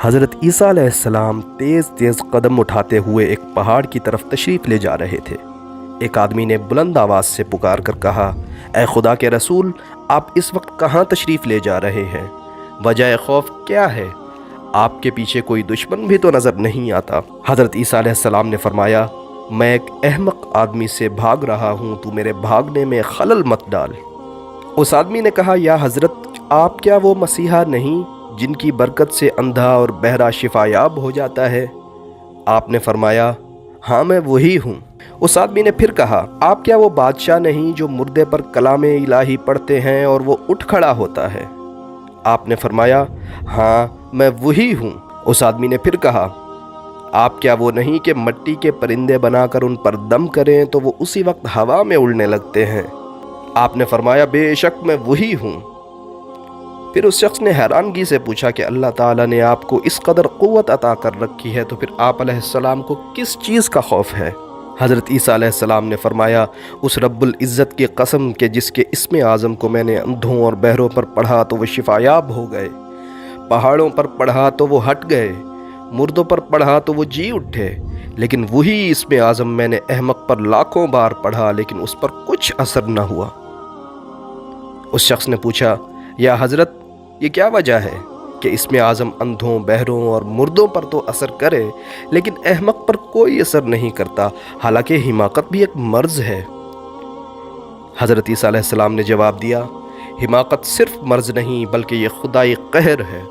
حضرت عیسیٰ علیہ السلام تیز تیز قدم اٹھاتے ہوئے ایک پہاڑ کی طرف تشریف لے جا رہے تھے۔ ایک آدمی نے بلند آواز سے پکار کر کہا، اے خدا کے رسول، آپ اس وقت کہاں تشریف لے جا رہے ہیں؟ وجہ خوف کیا ہے؟ آپ کے پیچھے کوئی دشمن بھی تو نظر نہیں آتا۔ حضرت عیسیٰ علیہ السلام نے فرمایا، میں ایک احمق آدمی سے بھاگ رہا ہوں، تو میرے بھاگنے میں خلل مت ڈال۔ اس آدمی نے کہا، یا حضرت، آپ کیا وہ مسیحا نہیں جن کی برکت سے اندھا اور بہرا شفا یاب ہو جاتا ہے؟ آپ نے فرمایا، ہاں میں وہی ہوں۔ اس آدمی نے پھر کہا، آپ کیا وہ بادشاہ نہیں جو مردے پر کلام الہی پڑھتے ہیں اور وہ اٹھ کھڑا ہوتا ہے؟ آپ نے فرمایا، ہاں میں وہی ہوں۔ اس آدمی نے پھر کہا، آپ کیا وہ نہیں کہ مٹی کے پرندے بنا کر ان پر دم کریں تو وہ اسی وقت ہوا میں اڑنے لگتے ہیں؟ آپ نے فرمایا، بے شک میں وہی ہوں۔ پھر اس شخص نے حیرانگی سے پوچھا کہ اللہ تعالیٰ نے آپ کو اس قدر قوت عطا کر رکھی ہے تو پھر آپ علیہ السلام کو کس چیز کا خوف ہے؟ حضرت عیسیٰ علیہ السلام نے فرمایا، اس رب العزت کی قسم کہ جس کے اسم اعظم کو میں نے اندھوں اور بہروں پر پڑھا تو وہ شفا یاب ہو گئے، پہاڑوں پر پڑھا تو وہ ہٹ گئے، مردوں پر پڑھا تو وہ جی اٹھے، لیکن وہی اسم اعظم میں نے احمق پر لاکھوں بار پڑھا لیکن اس پر کچھ اثر نہ ہوا۔ اس شخص نے پوچھا، یا حضرت، یہ کیا وجہ ہے کہ اسم اعظم اندھوں، بہروں اور مردوں پر تو اثر کرے لیکن احمق پر کوئی اثر نہیں کرتا، حالانکہ حماقت بھی ایک مرض ہے؟ حضرت عیسیٰ علیہ السلام نے جواب دیا، حماقت صرف مرض نہیں بلکہ یہ خدائی قہر ہے۔